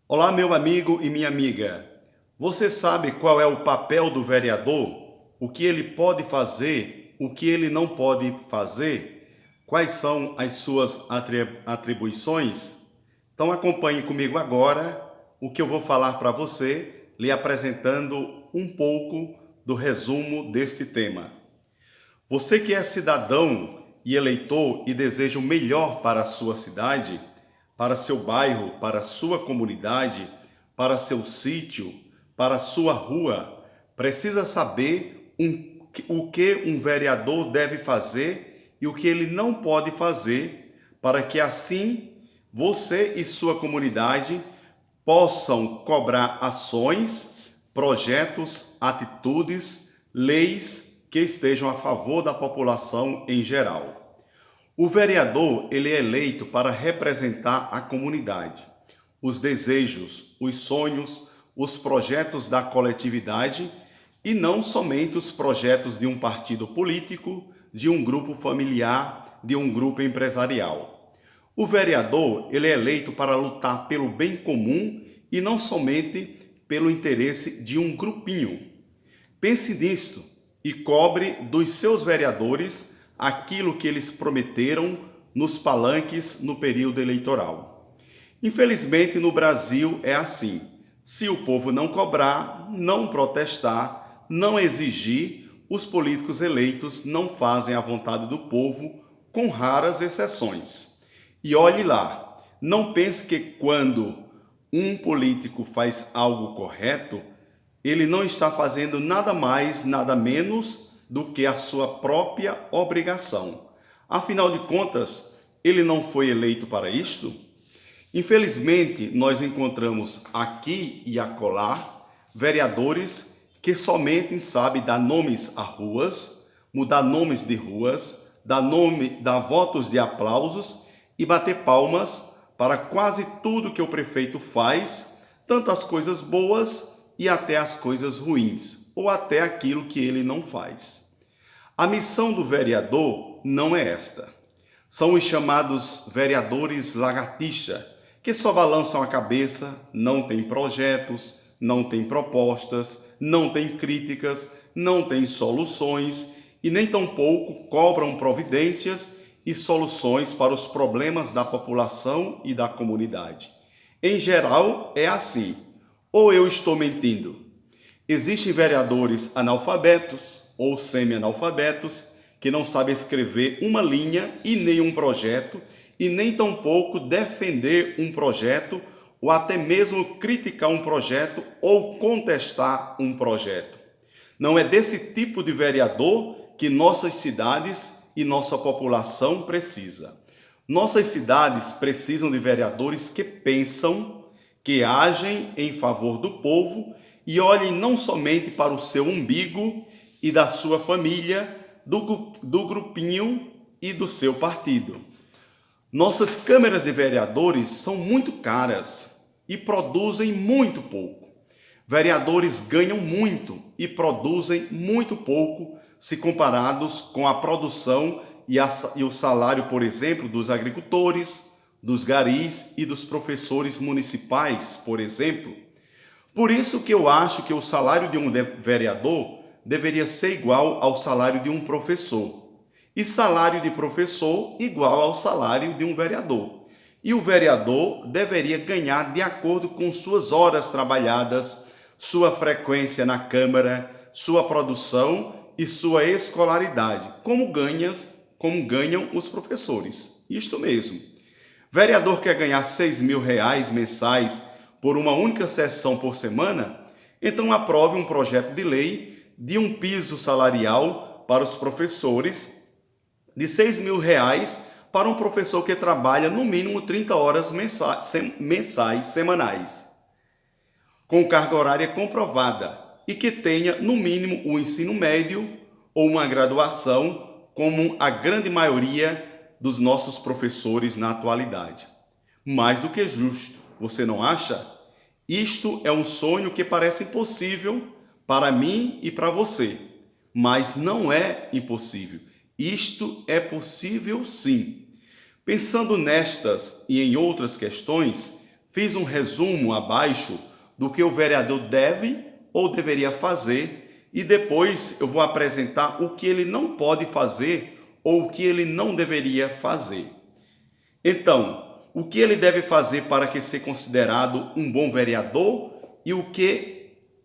Olá, meu amigo e minha amiga. Você sabe qual é o papel do vereador? O que ele pode fazer? O que ele não pode fazer? Quais são as suas atribuições? Então acompanhe comigo agora o que eu vou falar para você, lhe apresentando um pouco do resumo deste tema. Você que é cidadão e eleitor e deseja o melhor para a sua cidade, para seu bairro, para sua comunidade, para seu sítio, para sua rua, precisa saber o que um vereador deve fazer e o que ele não pode fazer, para que assim você e sua comunidade possam cobrar ações, projetos, atitudes, leis que estejam a favor da população em geral. O vereador, ele é eleito para representar a comunidade, os desejos, os sonhos, os projetos da coletividade e não somente os projetos de um partido político, de um grupo familiar, de um grupo empresarial. O vereador, ele é eleito para lutar pelo bem comum e não somente pelo interesse de um grupinho. Pense nisto e cobre dos seus vereadores aquilo que eles prometeram nos palanques no período eleitoral. Infelizmente, no Brasil é assim. Se o povo não cobrar, não protestar, não exigir, os políticos eleitos não fazem a vontade do povo, com raras exceções. E olhe lá, não pense que quando um político faz algo correto, ele não está fazendo nada mais, nada menos do que a sua própria obrigação. Afinal de contas, ele não foi eleito para isto? Infelizmente, nós encontramos aqui e acolá vereadores que somente sabem dar nomes a ruas, mudar nomes de ruas, dar votos de aplausos e bater palmas para quase tudo que o prefeito faz, tanto as coisas boas e até as coisas ruins, ou até aquilo que ele não faz. A missão do vereador não é esta. São os chamados vereadores lagartixa, que só balançam a cabeça, não têm projetos, não têm propostas, não têm críticas, não têm soluções e nem tampouco cobram providências e soluções para os problemas da população e da comunidade. Em geral, é assim. Ou eu estou mentindo? Existem vereadores analfabetos ou semi-analfabetos que não sabem escrever uma linha e nem um projeto e nem tampouco defender um projeto ou até mesmo criticar um projeto ou contestar um projeto. Não é desse tipo de vereador que nossas cidades e nossa população precisa. Nossas cidades precisam de vereadores que pensam, que agem em favor do povo e olhem não somente para o seu umbigo e da sua família, do grupinho e do seu partido. Nossas câmeras de vereadores são muito caras e produzem muito pouco. Vereadores ganham muito e produzem muito pouco se comparados com a produção e o salário, por exemplo, dos agricultores, dos garis e dos professores municipais, por exemplo. Por isso que eu acho que o salário de um vereador deveria ser igual ao salário de um professor. E salário de professor igual ao salário de um vereador. E o vereador deveria ganhar de acordo com suas horas trabalhadas, sua frequência na Câmara, sua produção e sua escolaridade, como ganham os professores. Isto mesmo. Vereador quer ganhar R$ 6.000 mensais por uma única sessão por semana? Então aprove um projeto de lei de um piso salarial para os professores de R$ 6.000 para um professor que trabalha no mínimo 30 horas mensais, semanais, com carga horária comprovada e que tenha no mínimo um ensino médio ou uma graduação, como a grande maioria dos nossos professores na atualidade. Mais do que justo, você não acha? Isto é um sonho que parece impossível para mim e para você, mas não é impossível. Isto é possível sim. Pensando nestas e em outras questões, fiz um resumo abaixo do que o vereador deve ou deveria fazer e depois eu vou apresentar o que ele não pode fazer ou o que ele não deveria fazer. Então, o que ele deve fazer para que seja considerado um bom vereador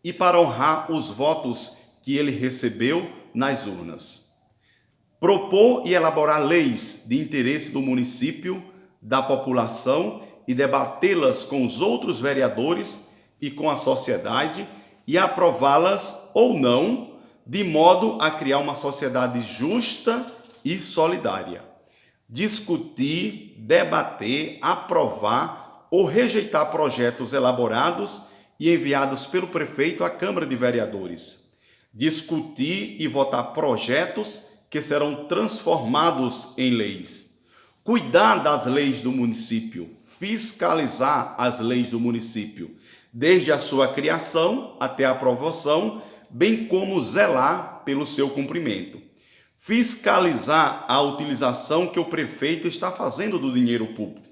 e para honrar os votos que ele recebeu nas urnas. Propor e elaborar leis de interesse do município, da população e debatê-las com os outros vereadores e com a sociedade e aprová-las ou não, de modo a criar uma sociedade justa e solidária. Discutir, debater, aprovar ou rejeitar projetos elaborados e enviados pelo prefeito à Câmara de Vereadores. Discutir e votar projetos que serão transformados em leis. Cuidar das leis do município, fiscalizar as leis do município, desde a sua criação até a aprovação, bem como zelar pelo seu cumprimento. Fiscalizar a utilização que o prefeito está fazendo do dinheiro público.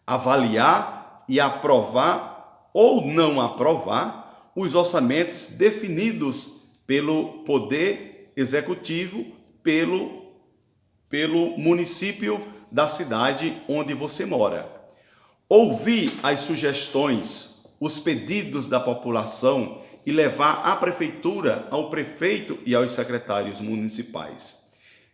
Avaliar e aprovar ou não aprovar os orçamentos definidos pelo Poder Executivo, pelo município da cidade onde você mora. Ouvir as sugestões, os pedidos da população e levar à prefeitura, ao prefeito e aos secretários municipais.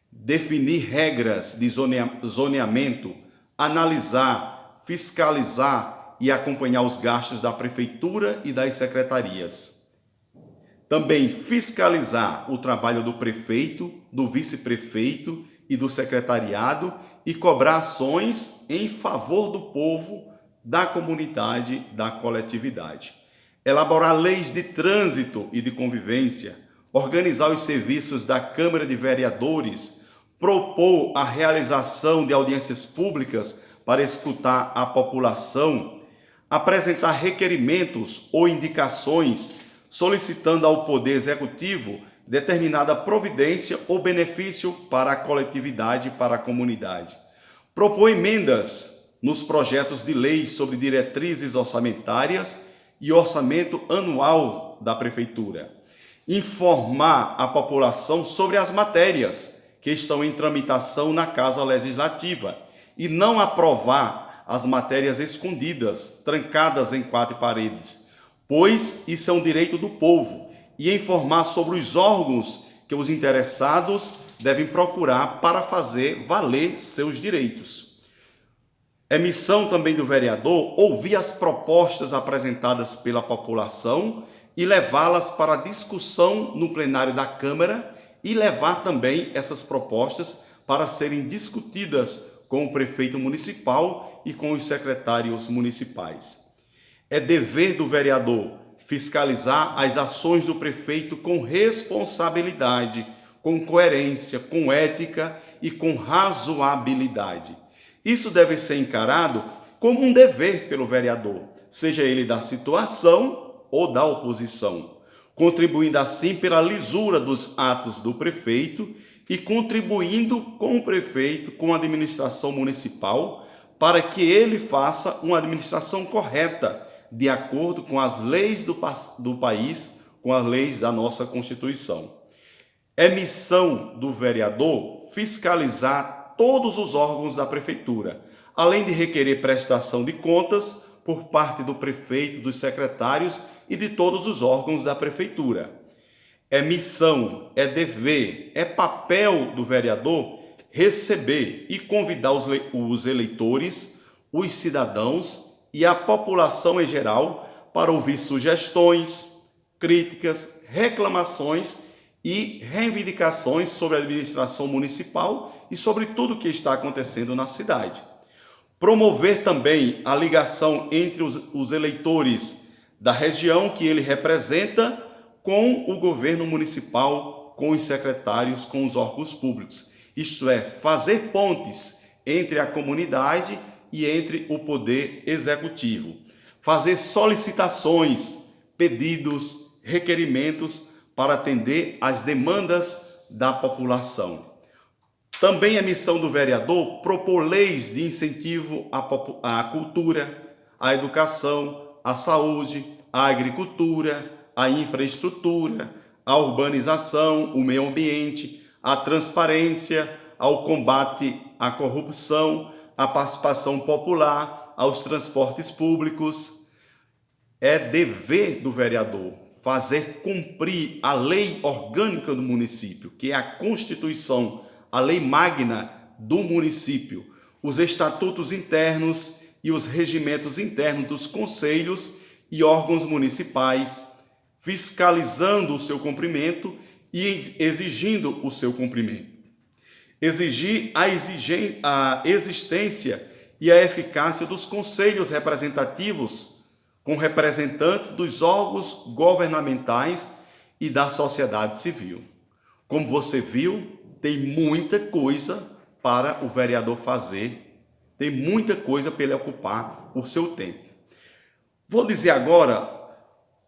Definir regras de zoneamento, analisar, fiscalizar e acompanhar os gastos da prefeitura e das secretarias. Também fiscalizar o trabalho do prefeito, do vice-prefeito e do secretariado e cobrar ações em favor do povo, da comunidade, da coletividade. Elaborar leis de trânsito e de convivência, organizar os serviços da Câmara de Vereadores, propor a realização de audiências públicas para escutar a população, apresentar requerimentos ou indicações solicitando ao Poder Executivo determinada providência ou benefício para a coletividade, para a comunidade. Propor emendas nos projetos de lei sobre diretrizes orçamentárias e orçamento anual da Prefeitura. Informar a população sobre as matérias que estão em tramitação na Casa Legislativa e não aprovar as matérias escondidas, trancadas em quatro paredes, pois isso é um direito do povo, e informar sobre os órgãos que os interessados devem procurar para fazer valer seus direitos. É missão também do vereador ouvir as propostas apresentadas pela população e levá-las para discussão no plenário da Câmara e levar também essas propostas para serem discutidas com o prefeito municipal e com os secretários municipais. É dever do vereador fiscalizar as ações do prefeito com responsabilidade, com coerência, com ética e com razoabilidade. Isso deve ser encarado como um dever pelo vereador, seja ele da situação ou da oposição, contribuindo assim pela lisura dos atos do prefeito e contribuindo com o prefeito, com a administração municipal, para que ele faça uma administração correta, de acordo com as leis do país, com as leis da nossa Constituição. É missão do vereador fiscalizar todos os órgãos da prefeitura, além de requerer prestação de contas por parte do prefeito, dos secretários e de todos os órgãos da prefeitura. É missão, é dever, é papel do vereador receber e convidar os eleitores, os cidadãos e a população em geral para ouvir sugestões, críticas, reclamações e reivindicações sobre a administração municipal e sobre tudo o que está acontecendo na cidade. Promover também a ligação entre os eleitores da região que ele representa com o governo municipal, com os secretários, com os órgãos públicos. Isto é, fazer pontes entre a comunidade e entre o Poder Executivo. Fazer solicitações, pedidos, requerimentos para atender às demandas da população. Também é missão do vereador propor leis de incentivo à cultura, a educação, a saúde, a agricultura, a infraestrutura, a urbanização, o meio ambiente, a transparência, ao combate à corrupção, à participação popular, aos transportes públicos. É dever do vereador fazer cumprir a lei orgânica do município, que é a Constituição, a lei magna do município, os estatutos internos e os regimentos internos dos conselhos e órgãos municipais, fiscalizando o seu cumprimento e exigindo o seu cumprimento. Exigir a existência e a eficácia dos conselhos representativos, com representantes dos órgãos governamentais e da sociedade civil. Como você viu, tem muita coisa para o vereador fazer, tem muita coisa para ele ocupar o seu tempo. Vou dizer agora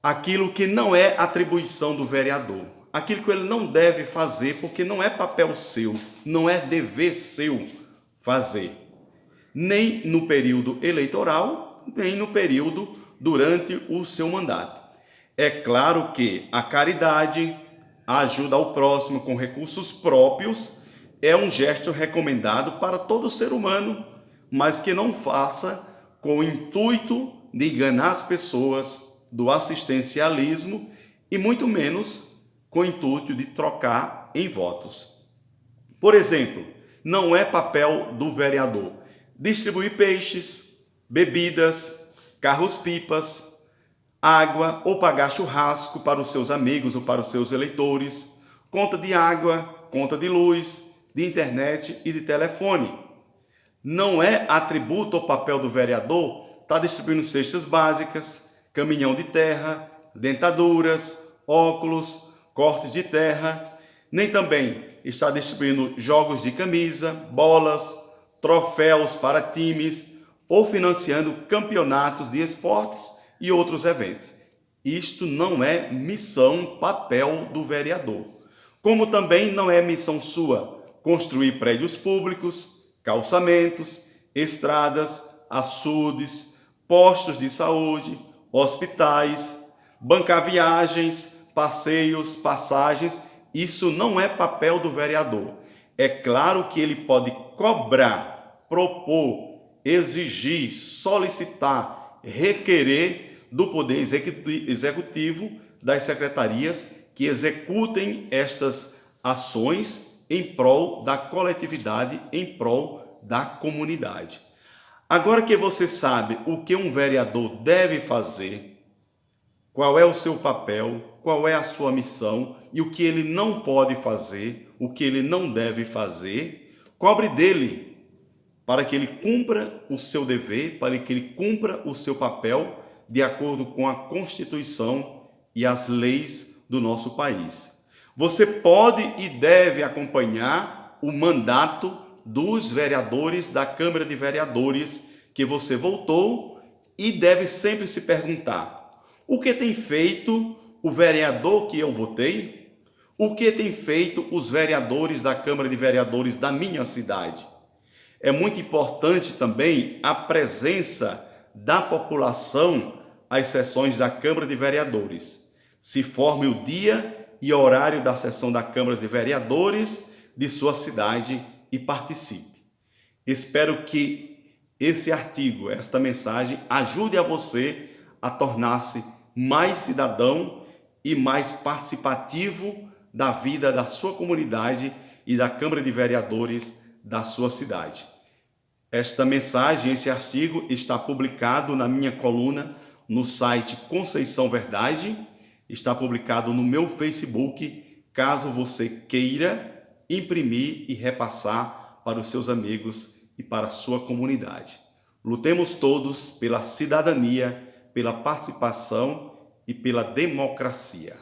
aquilo que não é atribuição do vereador, aquilo que ele não deve fazer, porque não é papel seu, não é dever seu fazer, nem no período eleitoral, nem no período durante o seu mandato. É claro que a caridade, a ajuda ao próximo com recursos próprios, é um gesto recomendado para todo ser humano, mas que não faça com o intuito de enganar as pessoas, do assistencialismo e muito menos com o intuito de trocar em votos. Por exemplo, não é papel do vereador distribuir peixes, bebidas, carros-pipas, água ou pagar churrasco para os seus amigos ou para os seus eleitores, conta de água, conta de luz, de internet e de telefone. Não é atributo ou papel do vereador estar distribuindo cestas básicas, caminhão de terra, dentaduras, óculos, cortes de terra, nem também está distribuindo jogos de camisa, bolas, troféus para times, ou financiando campeonatos de esportes e outros eventos. Isto não é missão, papel do vereador. Como também não é missão sua construir prédios públicos, calçamentos, estradas, açudes, postos de saúde, hospitais, bancar viagens, passeios, passagens. Isso não é papel do vereador. É claro que ele pode cobrar, propor, exigir, solicitar, requerer do Poder Executivo, das secretarias que executem estas ações em prol da coletividade, em prol da comunidade. Agora que você sabe o que um vereador deve fazer, qual é o seu papel, qual é a sua missão e o que ele não pode fazer, o que ele não deve fazer, cobre dele, para que ele cumpra o seu dever, para que ele cumpra o seu papel de acordo com a Constituição e as leis do nosso país. Você pode e deve acompanhar o mandato dos vereadores da Câmara de Vereadores que você votou e deve sempre se perguntar: o que tem feito o vereador que eu votei? O que tem feito os vereadores da Câmara de Vereadores da minha cidade? É muito importante também a presença da população às sessões da Câmara de Vereadores. Se forme o dia e horário da sessão da Câmara de Vereadores de sua cidade e participe. Espero que esse artigo, esta mensagem, ajude a você a tornar-se mais cidadão e mais participativo da vida da sua comunidade e da Câmara de Vereadores da sua cidade. Esta mensagem, esse artigo, está publicado na minha coluna no site Conceição Verdade, está publicado no meu Facebook, caso você queira imprimir e repassar para os seus amigos e para a sua comunidade. Lutemos todos pela cidadania, pela participação e pela democracia.